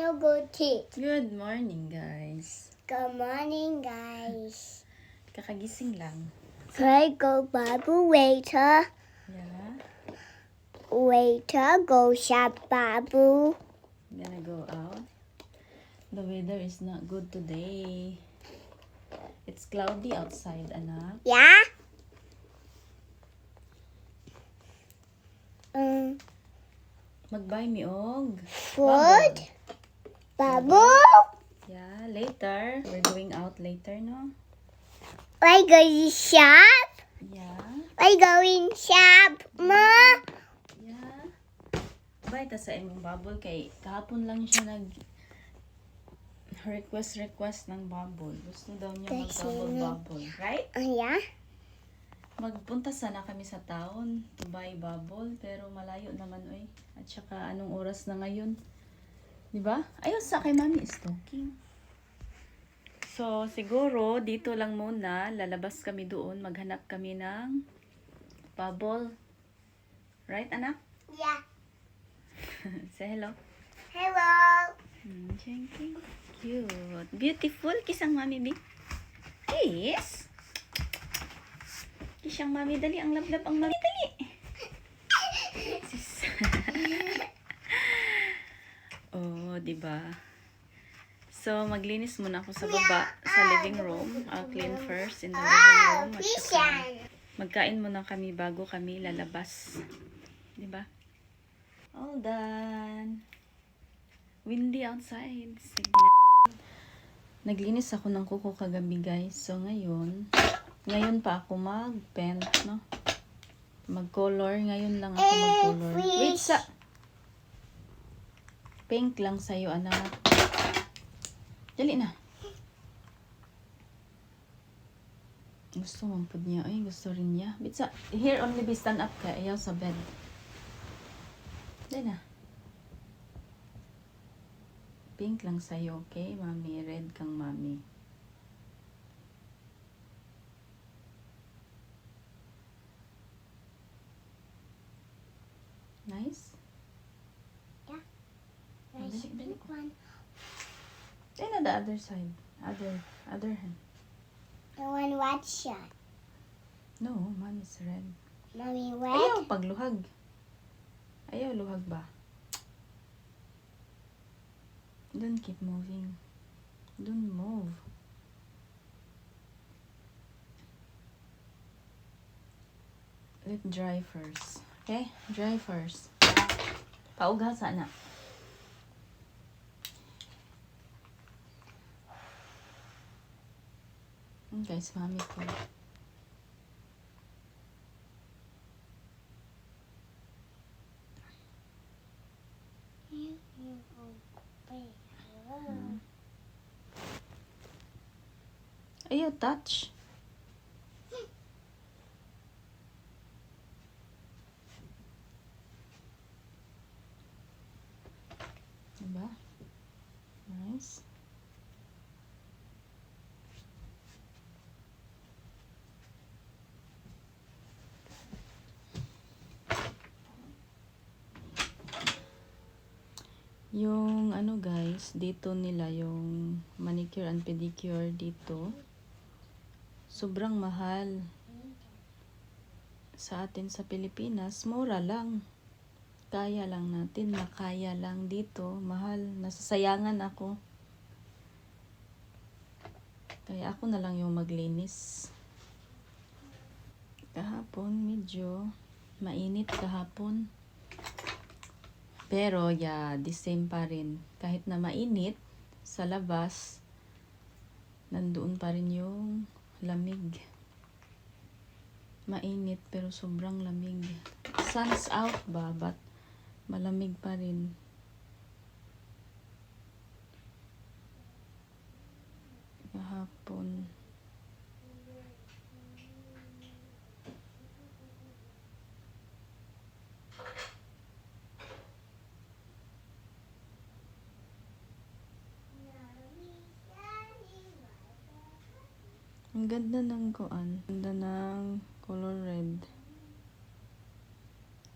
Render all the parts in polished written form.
no good teeth. Good morning, guys. Good morning, guys. Kakagising lang. Can I go Babu waiter? Yeah. Waiter, go shop Babu. Gonna go out. The weather is not good today. It's cloudy outside, anak. Yeah? Mag-buy me og Food? bubble. Babu? Yeah, later. We're going out later, no? I going shop? Yeah. I going shop, Ma? Yeah. Buy ta sa imong bubble kay kahapon lang siya request ng bubble. Gusto daw niya mag-bubble, right? Yeah? Magpunta sana kami sa town to buy bubble, pero malayo naman oy. At saka anong oras na ngayon? 'Di ba? Ayos sa kay Mami is talking. So, siguro dito lang muna, lalabas kami doon, maghanap kami ng bubble. Right, anak? Yeah. Say hello. Hello. Thank you. Cute. Beautiful. Kiss ang Mami, B. Kiss. Kiss ang Mami. Dali. Ang lablab ang Mami. Dali. Sis. Oh, diba? So, maglinis muna ako sa baba, sa living room. I'll clean first in the living room. At saka, magkain muna kami bago kami lalabas. Diba? All done. Windy outside. Sige na. Naglinis ako ng kuko kagabi, guys. So, ngayon pa ako mag-paint, no? Mag-color. Ngayon lang ako mag-color. Wait sa... Pink lang sa'yo, anak. Dali na. Gusto mong pud niya. Ay, gusto rin niya. Bitsa, here only be stand up ka. Ayaw sa bed. Dali na. Pink lang sa'yo, okay? Mami, red kang Mami. Nice? Yeah. Dali, Nice dali. pink one. Then on the other side. Other hand. I want white shirt. No, Mommy's red. Mommy, red? Ayaw pagluhag. Ayaw luhag ba? Don't keep moving. Don't move. Let dry first. Okay? Dry first. Paugha sana. Guys, Mami ko. Ayaw touch. Diba? Nice. Yung ano guys, dito nila yung manicure and pedicure dito. Sobrang mahal. Sa atin sa Pilipinas, mura lang. Kaya lang natin, makaya lang dito. Mahal, nasasayangan ako. Kaya ako na lang yung maglinis. Kahapon, medyo mainit kahapon. Pero, yeah, the same pa rin. Kahit na mainit sa labas, nandoon pa rin yung lamig. Mainit pero sobrang lamig. Sun's out ba? But malamig pa rin. Kahapon. Ang ganda ng kuan. Ganda ng color red.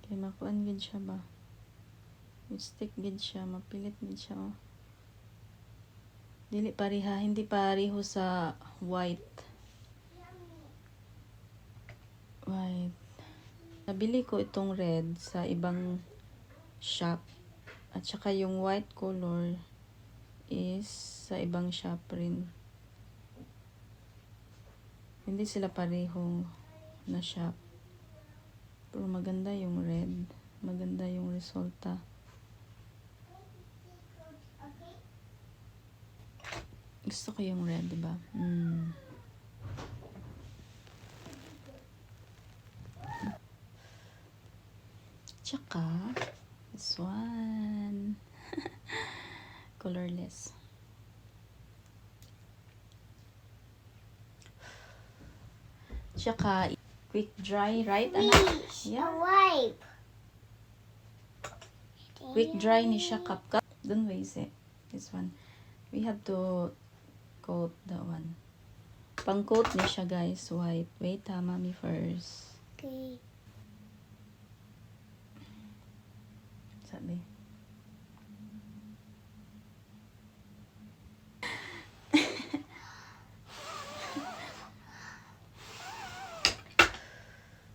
Kaya makuan gid siya ba? Stick gid siya. Mapilit gid siya. Oh. Dili pareha, hindi pareho sa white. White. Nabili ko itong red sa ibang shop. At saka yung white color is sa ibang shop rin. Hindi sila pareho na shop. Pero maganda yung red. Maganda yung resulta. Gusto ko yung red, diba? Tsaka, this one. Colorless. Tsaka, quick dry, right, anak? Please, a wipe. Quick dry ni siya, kapkap. Don't waste it. This one. We have to coat that one. Pang-coat ni siya, guys. White. Wait, mommy first. Okay. Sabi.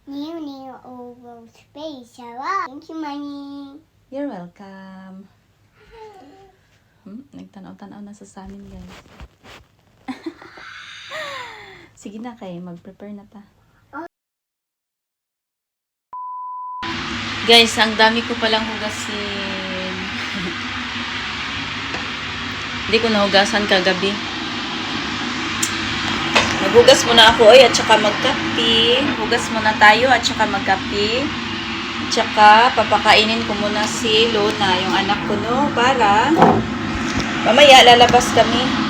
New over space. Thank you, Mommy. You're welcome. Nagtanaw-tanaw na sa amin, guys. Sige na kayo, mag-prepare na ta. Guys, ang dami ko palang hugasin. Hindi ko nahugasan kagabi. Maghugas muna ako at saka magkape. Hugas muna tayo at saka magkape. At saka papakainin ko muna si Luna, yung anak ko, no, para mamaya lalabas kami.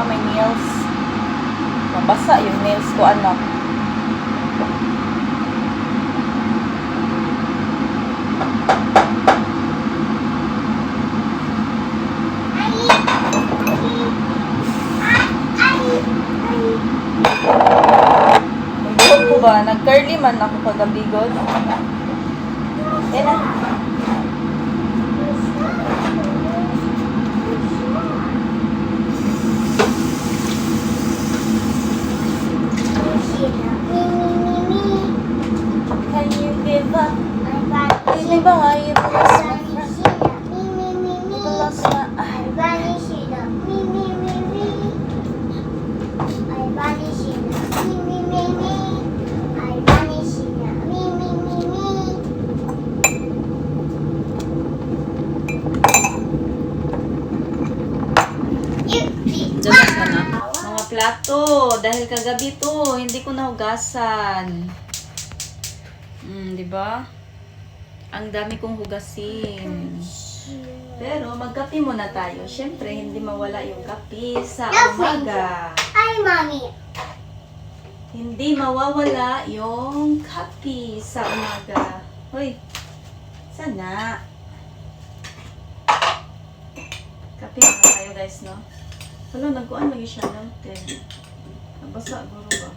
May nails. Mabasa yung nails ko, anak. Ang buhok ko ba? Nag-curly man ako kagabi, God. Yan na. Can you give up? Really ba? You lost my friend. You lost my... Diyan sana. Mga plato. Dahil kagabi to, hindi ko nahugasan. Diba? Ang dami kong hugasin. Pero magkape muna tayo. Siyempre, hindi mawala yung kape sa umaga. Hi, Mommy. Hindi mawawala yung kape sa umaga. Hoy, sana. Kape na tayo, guys, no? Hala, nagkuhan lagi siya ng ten. Nabasa, guro ba?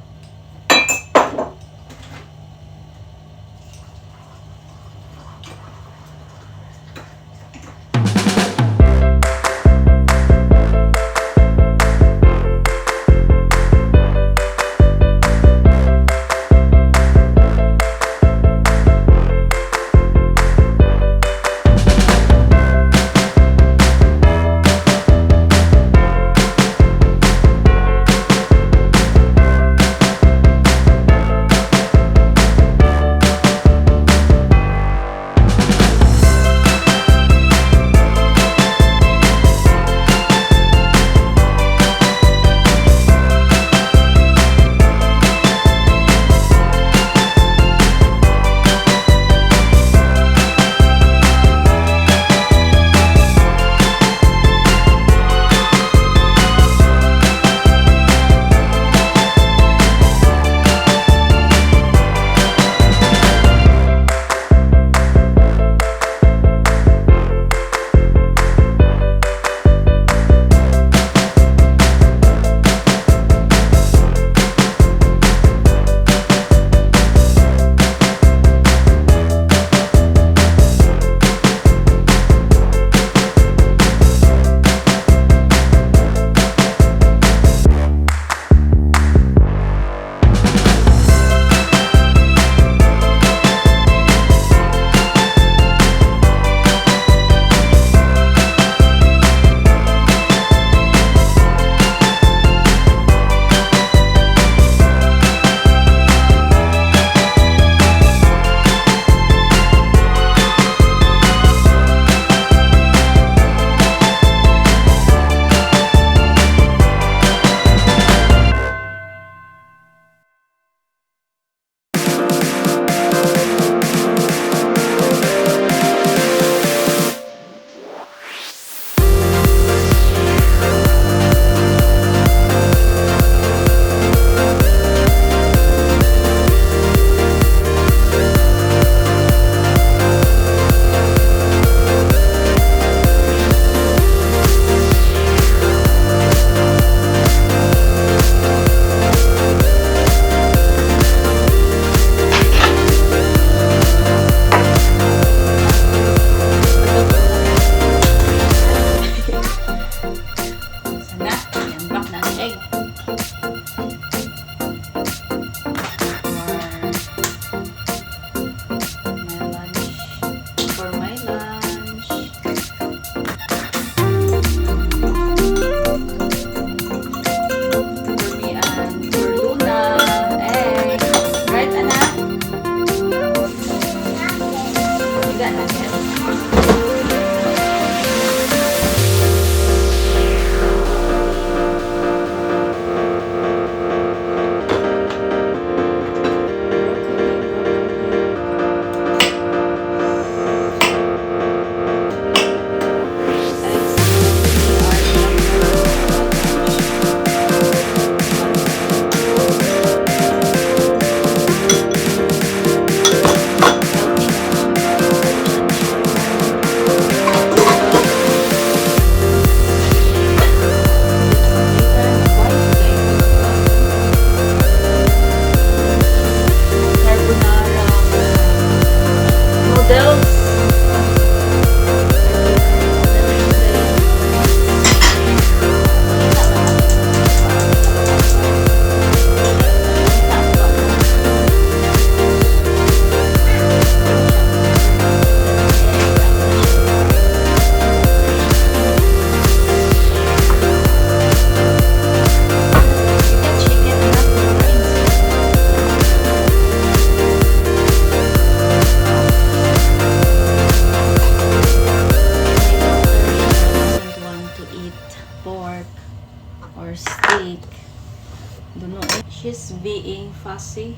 being fussy.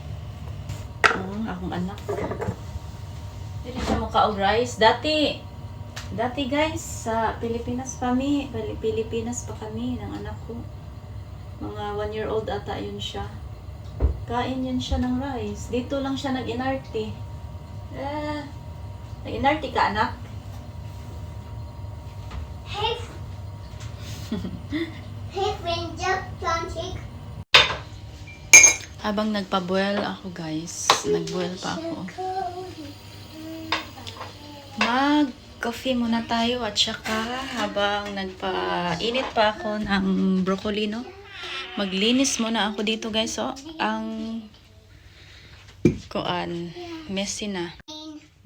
Akong anak. Dili siya mukha og rice. Dati guys, sa Pilipinas Pilipinas pa kami ng anak ko. Mga 1-year-old ata yun siya. Kain yun siya ng rice. Dito lang siya nag-inarte. Nag-inarte ka, anak? Hey, hey, friend, just planting. Habang nagpa-boil ako guys, nag-boil pa ako. Mag-coffee muna tayo at saka habang nagpa-init pa ako ng broccoli, no? Maglinis muna ako dito guys, oh. Ang messy na.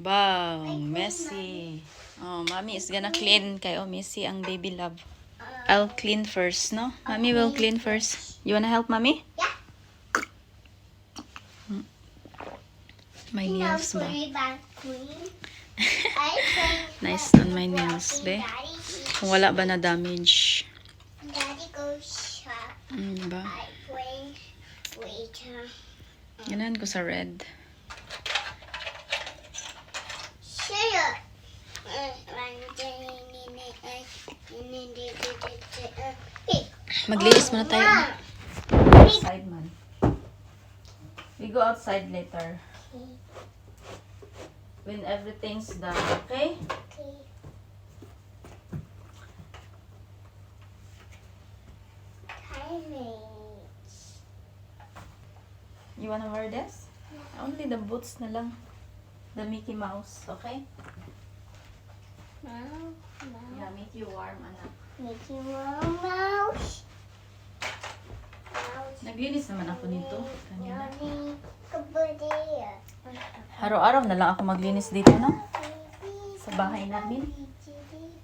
Wow, messy. Oh, mommy is gonna clean kay messy ang baby love. I'll clean first, no? Mommy will clean first. You wanna help mommy? Yeah. My nails ba? Nice on my nails, be. Kung wala ba na damage? Daddy goes shop. Diba? I play later. Ganahan ko sa red. Shut up. Maglinis muna tayo. Outside man. We go outside later. When everything's done, okay? You wanna wear this? Only the boots na lang. The Mickey Mouse, okay? Yeah, make you warm, anak. Mickey Mouse. Naglinis naman ako nito. Kanina. Kabudi. Araw-araw na lang ako maglinis dito, no? Sa bahay namin.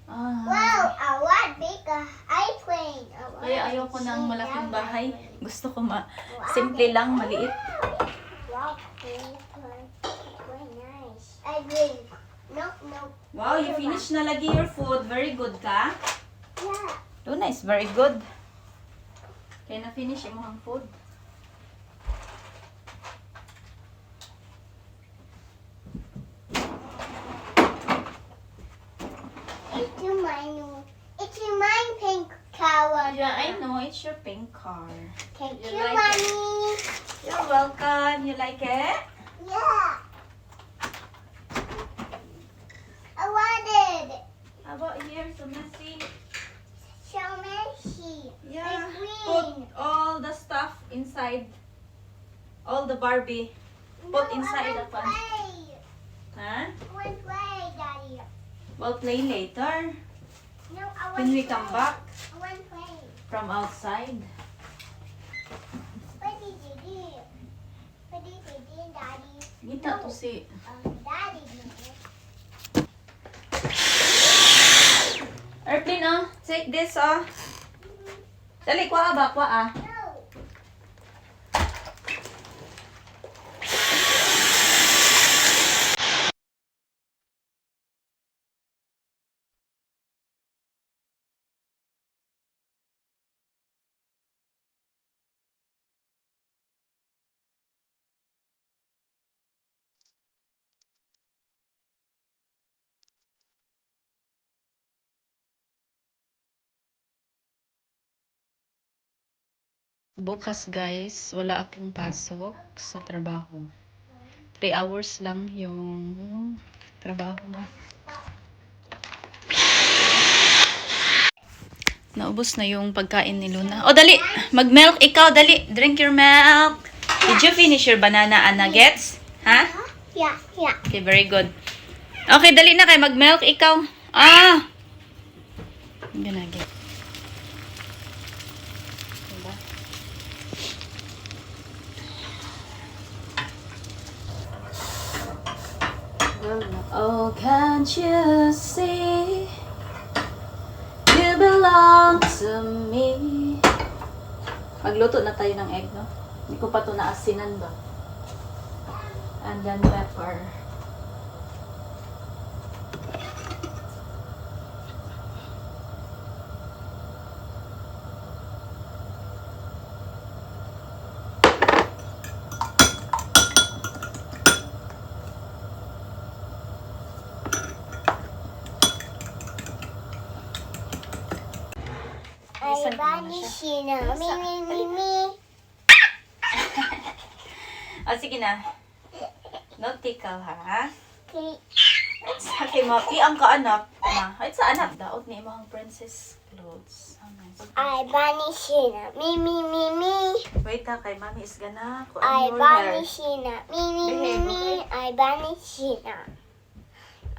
Wow, a lot bigger airplane. Kaya ayoko ng malaking bahay. Gusto ko simple lang, maliit. Wow, very nice. I drink. Nope. Wow, you finished na lagi your food. Very good ka? Yeah. Luna is very good. Kaya na-finish mo ang food. It's mine pink car. Yeah, I know. It's your pink car. Thank You you, like Mommy. You're welcome. You like it? Yeah. I wanted. How about here? So messy. So messy. Yeah. It's green. Put all the stuff inside. All the Barbie. Put inside the fun. Play. Huh? I want play, Daddy. We'll play later. No, I want When we play. come back I want play. from outside. What did you do? What did you do, Daddy? Gita to si... Daddy did it. Airplane, oh. Take this, oh. Dali, kuha ba? Kuha, ah. No. Bukas guys, wala akong pasok sa trabaho. 3 hours lang yung trabaho mo. Naubos na yung pagkain ni Luna. Oh, dali! Mag-milk ikaw, dali! Drink your milk! Did you finish your banana and nuggets? Ha? Yeah. Okay, very good. Okay, dali na kay mag-milk ikaw. Ah! I'm gonna get. Diba? Oh, can't you see? You belong to me. Magluto na tayo ng egg, no? Hindi ko pa ito naasinan ba? And then pepper. I vanish na. Me. Oh, sige na. No tickle, ha? Okay. Sa kay Mapi ang kaanak. Ay, sa anak. Daot ni imong princess clothes. Oh, nice. I vanish na. Me. Wait ha, kay Mami is gonna kuan I your hair. vanish na. Me. I vanish na.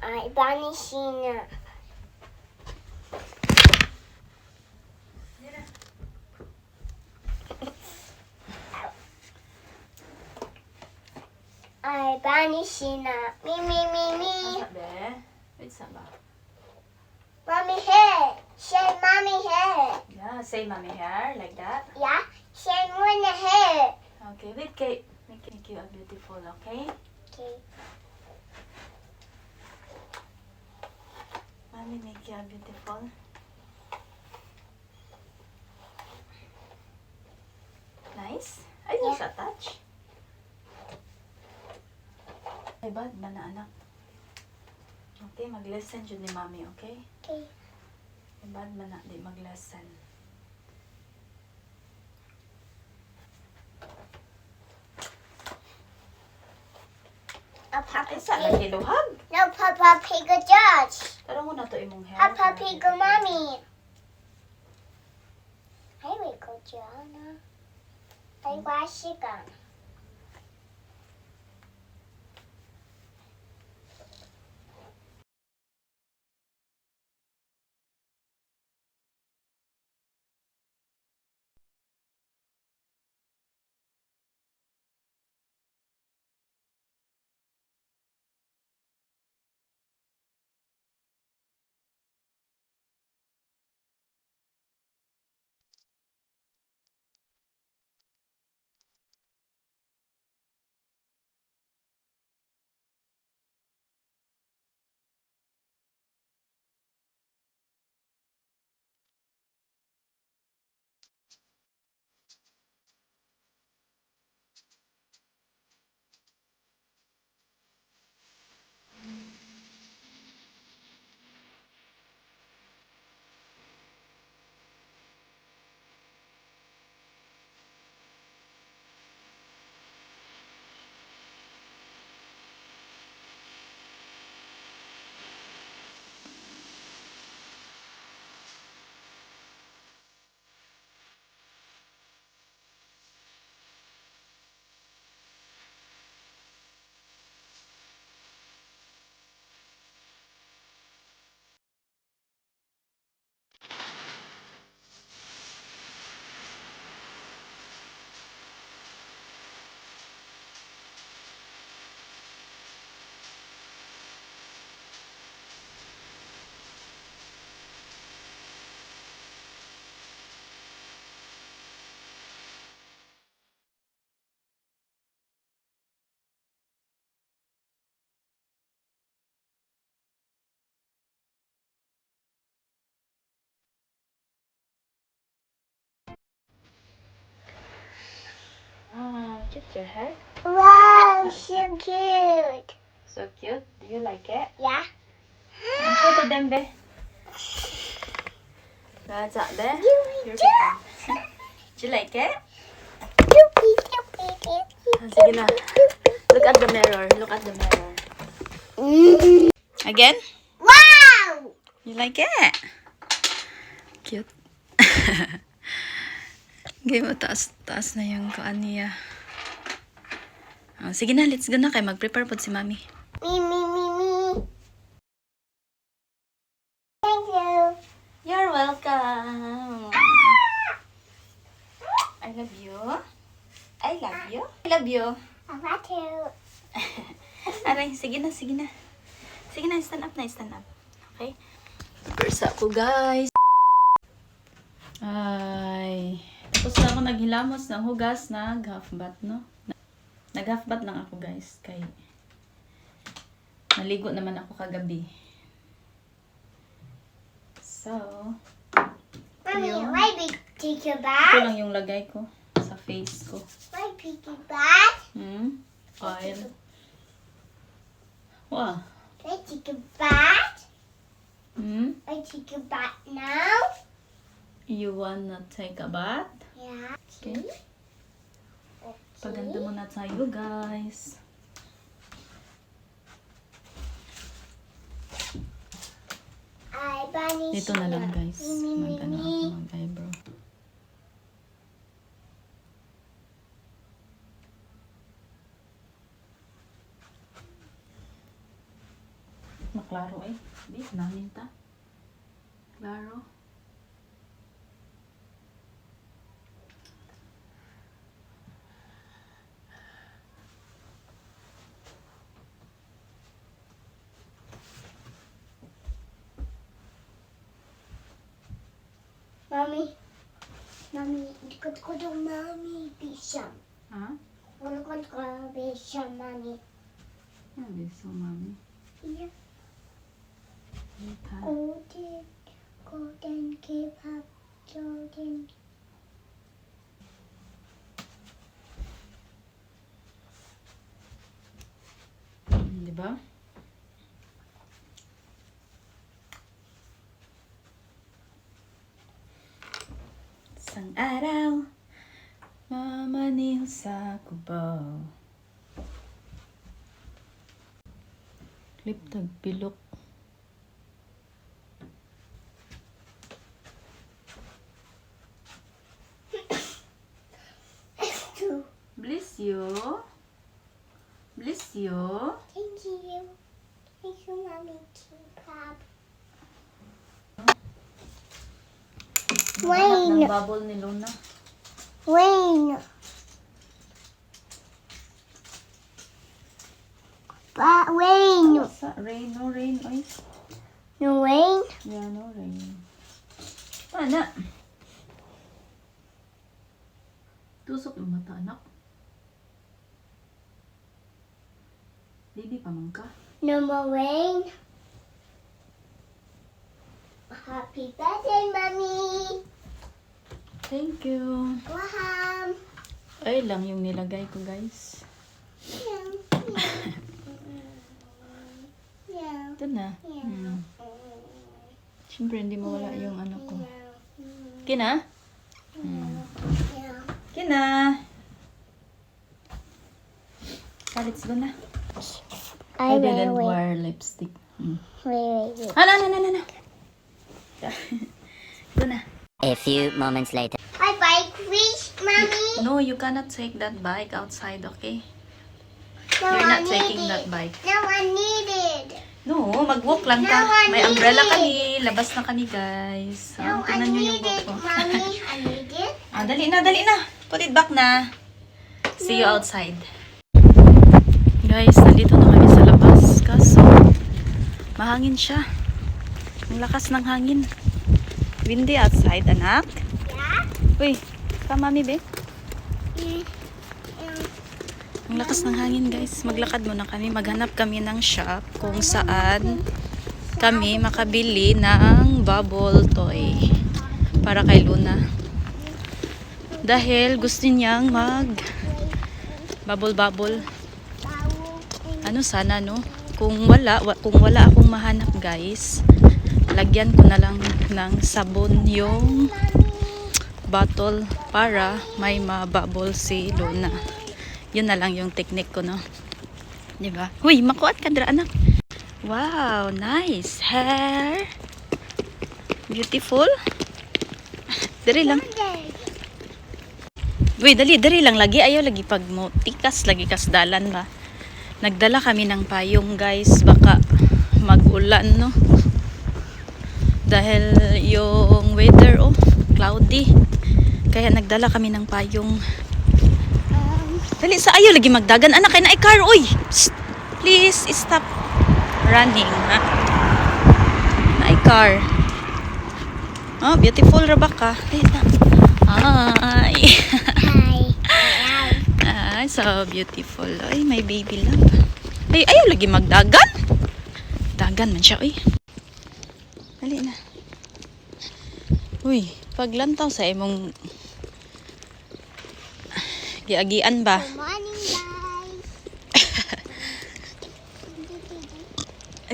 I vanish na. I vanish na. Me. Ano be? Wait, sa ba? Mommy hair. Share mommy hair. Yeah, say Mami hair, like that. Yeah. Share one hair. Okay, wait, kay make you a beautiful, okay? Okay. Mami make you a beautiful. Nice. Ay, Yeah. siya touch. Ay, bad ba na anak? Okay, mag-lesson dyan ni Mami, okay? Okay. Ay, bad ba na di mag-lesson? A Papa Ay, sa Pig. lagi luhag. No, Papa Pig a judge. Tara mo na to imong hair. Papa Pig a mommy. I will go Joanna. I wash it gun. Ah, cute your hair. Wow, so cute. So cute. Do you like it? Yeah. Show to them, be. That's up there. You Your do. Do you like it? Doopy. Sige na. Look at the mirror. Look at the mirror. Again? Wow! You like it? Cute. Game mo, taas na yung kuan niya. Oh, sige na, let's go na kay mag-prepare po si Mami. Me. Thank you. You're welcome. I love you. I love you. I love you. I want to. Aray, sige na. Sige na, stand up. Okay? Persa ko, guys. Ay, tapos na ako naghilamos ng hugas, nag-half bath, no? Nag-half bath lang ako, guys, kay naligo naman ako kagabi. So, Mommy, Yung- why big take your ito bath? lang yung lagay ko sa face ko. Why piggy bath? Oil. Wow. Why take a bath? Hmm? Why take a bath now? You wanna take a bath? Yeah. Okay. Paganda muna tayo, guys. Ay, bunny Dito na lang, guys. Mag-ano ako, mag-eyebrow. Maklaro eh. Di, namin ta. Klaro. Mami. Mami, ikut ko daw mami. Pisang. Ha? Wala ko pisang, mami. Yan, beso, mami. Yeah. Wait, ha? Golden K-pop, Jordan. Di ba? Isang araw, mamaniho sa kubaw. Clip tagpilok. Bless you. Bless you. Thank you. Thank you, mommy. K-pop. Hanap ng bubble ni Luna. Wayne. Wayne. Sa rain, no rain. Oy. No Wayne. Yeah, no rain. Ana. Tusok yung mata, anak. Baby pa man ka. No more Wayne. Happy birthday, mommy. Thank you. Waham. Ay lang yung nilagay ko, guys. Yeah. Yeah. Ito na. Hmm. Siyempre, hindi mawala yung ano ko. Kina? Hmm. Yeah. Kina? Palits ko na. I didn't wear lipstick. Hmm. Wait. Hala, na. Ito na. A few moments later. I bike fish, mommy. No, you cannot take that bike outside, okay? No, You're I not need taking it. that bike. No, I need it. No, mag-walk lang ka. No, I May need umbrella it. kami. Labas na kami, guys. No, I Tingnan nyo yung need walk it, ko. mommy. I need it. Dali na. Put it back na. See you outside. Guys, nandito na kami sa labas. Kaso, mahangin siya. Ang lakas ng hangin. Windy outside, anak. Yeah? Uy, mami, be. Yeah. Ang lakas ng hangin, guys. Maglakad muna kami. Maghanap kami ng shop kung saan kami makabili ng bubble toy para kay Luna. Dahil gusto niyang mag bubble. Ano sana, no? Kung wala akong mahanap, guys, lagyan ko na lang ng sabon yung bottle para may ma-bubble si Luna. Yun na lang yung technique ko, no? Diba? Huy, makuat ka dira, anak. Wow, nice hair. Beautiful. Dari lang. Uy, dali lang lagi. Ayaw lagi pag mo tikas lagi kas dalan ba. Nagdala kami ng payong, guys. Baka mag-ulan, no? Dahil yung weather, cloudy. Kaya nagdala kami ng payong. Dali sa ayaw lagi magdagan. Anak, kay na car. Uy! Psst! Please, stop running, ha? Na car. Oh, beautiful ra ba ka? Hi. Hi. Ay, so beautiful. Ay, my baby love. Ay, ayaw lagi magdagan. Dagan man siya, uy. Dali na. Uy, paglantaw sa imong giagian ba? Good morning, guys.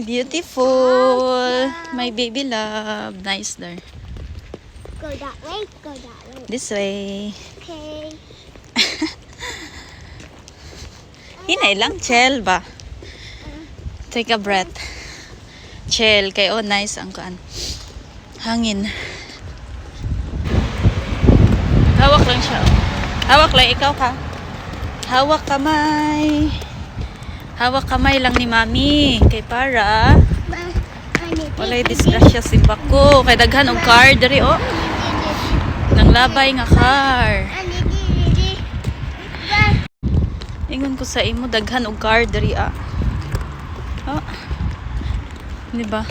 Beautiful. My baby love. Nice there. Go that way. Go that way. This way. Okay. Hinay lang, chill ba? Take a breath. Chill. Kay oh, nice ang kaan. Hangin. Hawak lang siya. Hawak lang, ikaw ka. Hawak kamay. Hawak kamay lang ni Mami. Kay para walay disgrasya simbak ko. Kay daghan og car diri oh. Nang labay nga car. Ingon ko sa imo daghan og car diri ah. Oh. Di ba?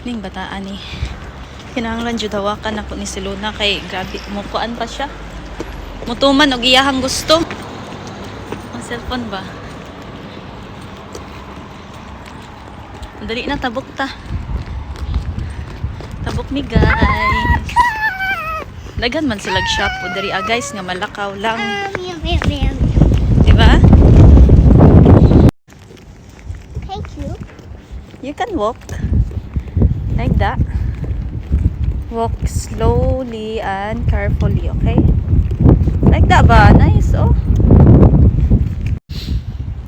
Ning bataan ni. Kinahanglan jud hawakan ako ni si Luna kay grabe mukuan pa siya. Mutuman og iyahang gusto. Ang cellphone ba? Dali na tabok ta. Tabok mi guys. Daghan man sila shop o diri guys nga malakaw lang. Di ba? Thank you. You can walk like that. Walk slowly and carefully, okay? Like that ba? Nice, oh.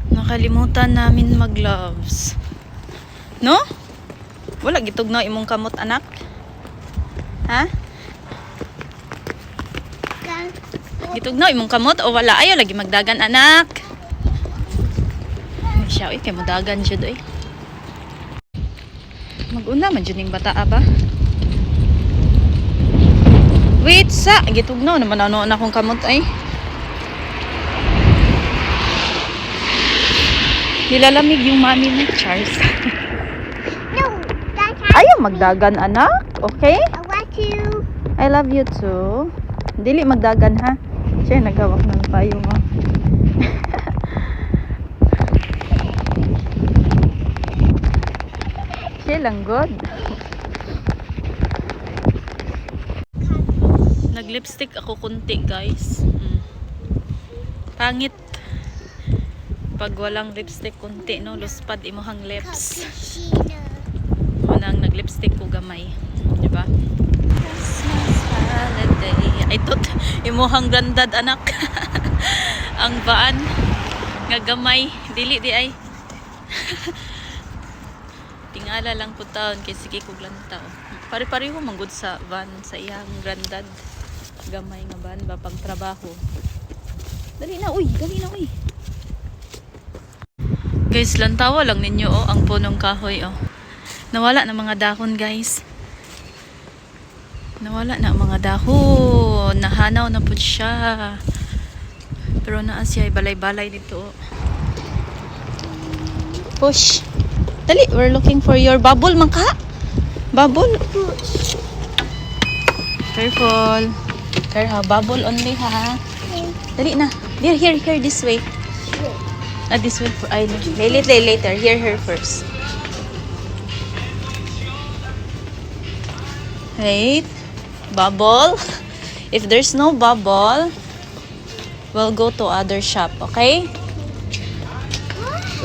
Nakalimutan namin mag-gloves. No? Wala gitug no imong kamot, anak? Ha? Gitug no imong kamot o wala? Ayaw lagi magdagan, anak. Ay, siya, kay mudagan siya doy. Mag-una man dyan yung bata ba? Wait sa! Gitug no naman ano na akong kamot ay. Nilalamig yung mami ni Charles. No, that's Ayaw magdagan, anak. Okay? I want you. I love you too. Dili magdagan ha. Siya nagawak ng payo mo. Siya lang good. Nag-lipstick ako kunti guys. Pangit. Pag walang lipstick kunti no, luspad imuhang lips. Unang nag-lipstick ko gamay. Diba? Christmas holiday. Ay tot, imuhang gandad anak. Ang baan nga gamay. Dili di ay. Tingala lang po taon kay sige kog lantaw. Pare-pareho manggod sa van sa iyang granddad. Gamay nga van ba pag trabaho. Dali na uy, dali na uy. Guys, lantawa lang ninyo oh ang punong kahoy oh. Nawala na mga dahon guys. Nawala na mga dahon. Nahanaw na po siya. Pero naa siya balay-balay dito oh. Push. Dali, we're looking for your bubble, mangka. Bubble. Careful. Careful, bubble only, ha. Dali na. Here, this way. This way for I later. Hear her first. Wait. Bubble. If there's no bubble, we'll go to other shop, okay?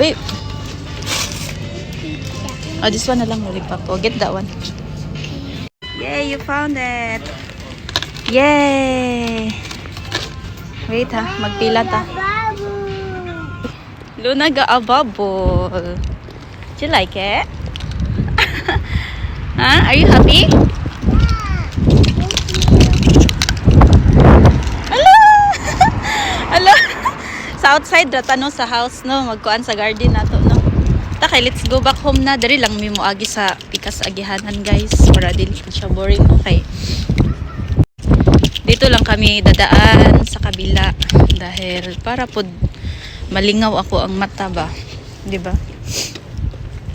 Wait. Oh, this one na lang lollipop. Oh, get that one. Yay, you found it. Yay. Wait ha, magpila ta. Luna got a bubble. Do you like it? Huh? Are you happy? Hello. Hello. Sa outside rata no, sa house no, magkuan sa garden nato no. Okay, let's go back home na. Dari lang may moagi sa pikas agihanan guys. Para dili siya boring. Okay. Dito lang kami dadaan sa kabila. Dahil para po malingaw ako ang mata ba. Diba?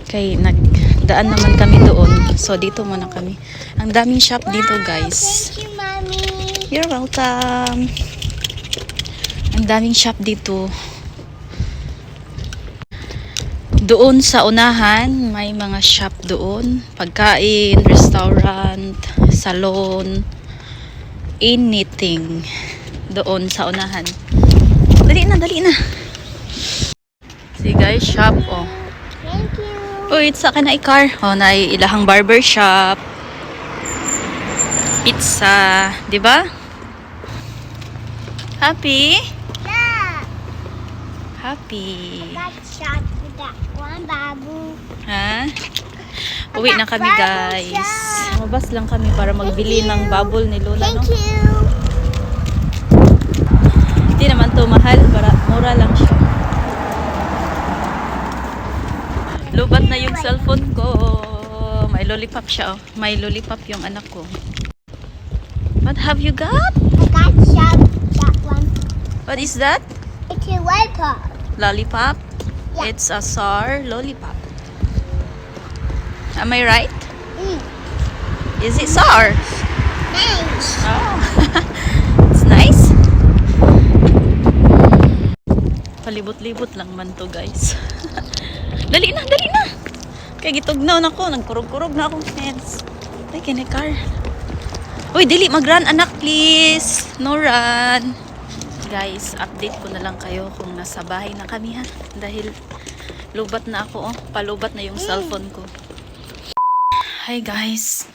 Okay, nagdaan naman kami doon. So, dito muna kami. Ang daming shop dito guys. Thank you, Mommy. You're welcome. Ang daming shop dito. Doon sa unahan, may mga shop doon. Pagkain, restaurant, salon, anything. Doon sa unahan. Dali na. See guys, shop oh. Thank you. Oh, it's sa akin na i-car. Oh, na ilahang barber shop. pizza. Di ba? Happy? Yeah. Happy. Got shot with that one, Babu. Ha? Uwi na kami, guys. Mabas lang kami para magbili ng bubble ni Lola, no? Thank you. Hindi naman to mahal. Mura lang siya. Lubat na yung cellphone ko. May lollipop siya, oh. May lollipop yung anak ko. What have you got? I got shot that one. What is that? It's a wiper. Lollipop? Yeah. It's a sour lollipop. Am I right? Is it sour? Nice. Oh. It's nice. Palibot-libot lang man to, guys. Dali na, dali na. Kaya gitugnaw na ko. Nagkurog-kurog na akong hands. Ay, kinikar. Uy, dili, mag-run anak, please. No run. Guys, update ko na lang kayo kung nasa bahay na kami, ha. Dahil lubat na ako, oh. Palubat na yung cellphone ko. Hi, guys.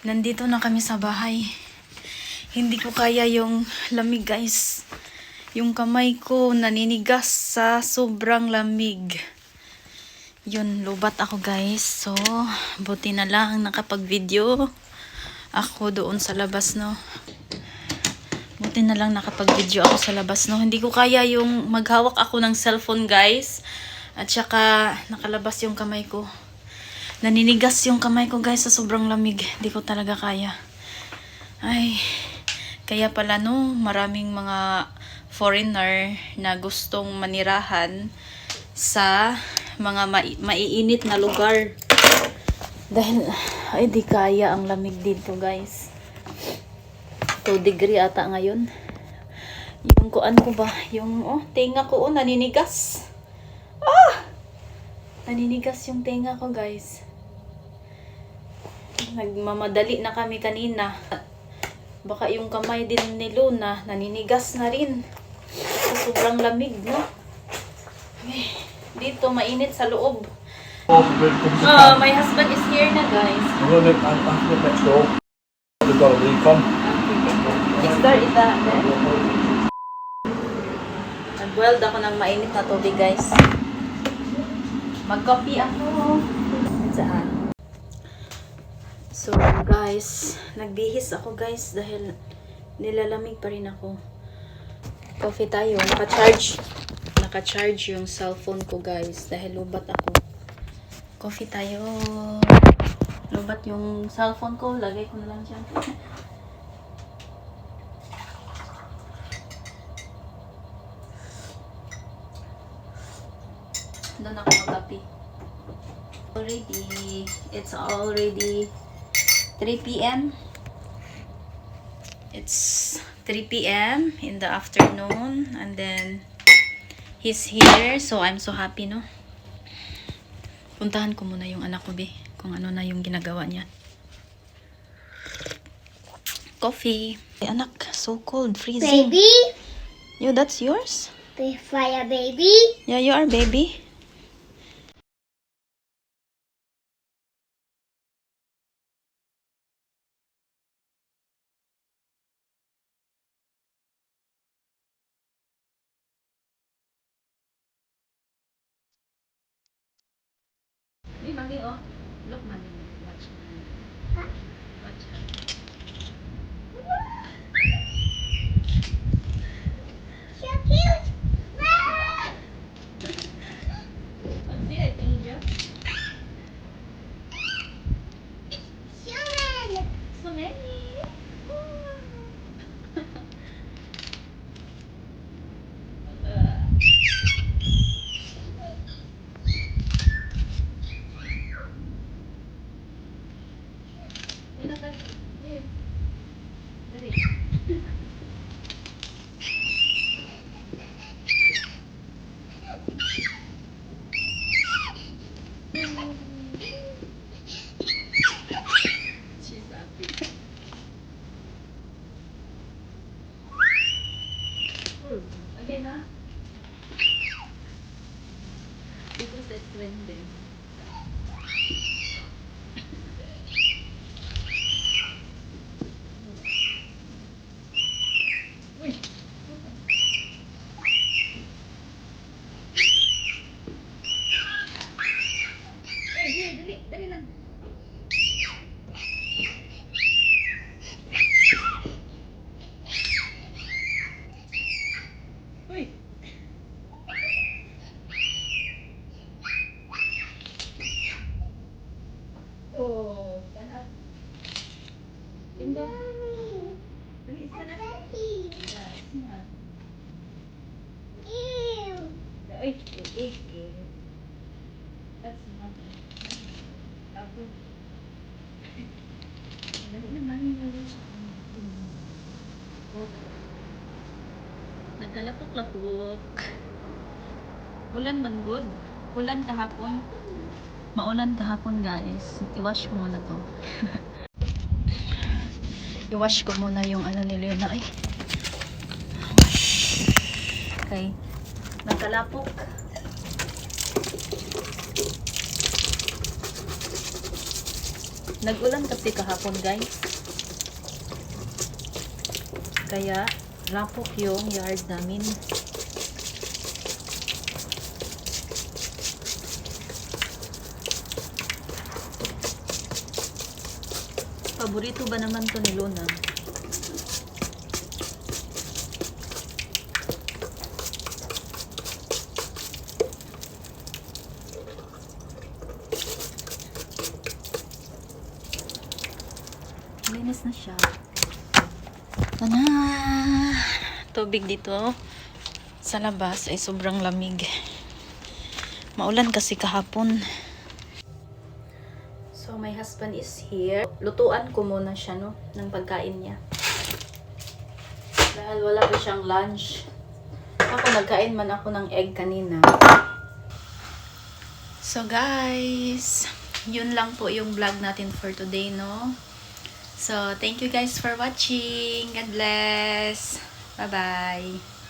Nandito na kami sa bahay. Hindi ko kaya yung lamig, guys. Yung kamay ko naninigas sa sobrang lamig. Yun, lubat ako, guys. So, buti na lang nakapag-video ako doon sa labas, no. Buti na lang nakapag-video ako sa labas, no. Hindi ko kaya yung maghawak ako ng cellphone, guys. At saka, nakalabas yung kamay ko. Naninigas yung kamay ko, guys, sa sobrang lamig. Hindi ko talaga kaya. Ay, kaya pala, no, maraming mga foreigner na gustong manirahan sa mga maiinit na lugar. Dahil, ay, di kaya ang lamig dito, guys. 2 degree ata ngayon. Yung kuan ko ba, yung, oh, tenga ko, oh, naninigas. Ah! Naninigas yung tenga ko, guys. Nagmamadali na kami kanina. Baka yung kamay din ni Luna, naninigas na rin. Sobrang lamig, no? Okay. Dito, mainit sa loob. My husband is here na, guys. Next door. They've got a leak on. Is there that? Nag-weld ako ng mainit na tubig, guys. Mag-coffee ako. Saan? So, guys, nagbihis ako, guys, dahil nilalamig pa rin ako. Coffee tayo. Naka-charge yung cellphone ko, guys, dahil lubat ako. Coffee tayo. Lubat yung cellphone ko. Lagay ko na lang dyan. Doon ako mag-coffee. It's already 3 p.m. It's 3 p.m. in the afternoon, and then he's here, so I'm so happy, no? Puntahan ko muna yung anak ko, be, kung ano na yung ginagawa niya. Coffee. Hey, anak, so cold, freezing. Baby? You, that's yours? Fire, baby? Yeah, you are, baby. Hey, Mami, oh. Look, Mami. Watch. Watch. So cute. See, I told you. Human. So many. She's happy. Again, huh? Because that's trending. lalapok-lapok. Ulan man good. Ulan kahapon. Maulan kahapon guys. I-wash mo muna to. I-wash ko muna yung ano ni Leona. Ay. Wash. Okay. Nagkalapok. Nag-ulan kasi kahapon guys. Kaya lapok yung yard namin. Paborito ba naman to ni Luna? Linis na siya. Ito na. Tubig dito sa labas ay sobrang lamig. Maulan kasi kahapon. So, my husband is here. Lutuan ko muna siya, no? Ng pagkain niya. Dahil wala pa siyang lunch. Ako, nagkain man ako ng egg kanina. So, guys. Yun lang po yung vlog natin for today, no? So, thank you guys for watching. God bless. Bye-bye.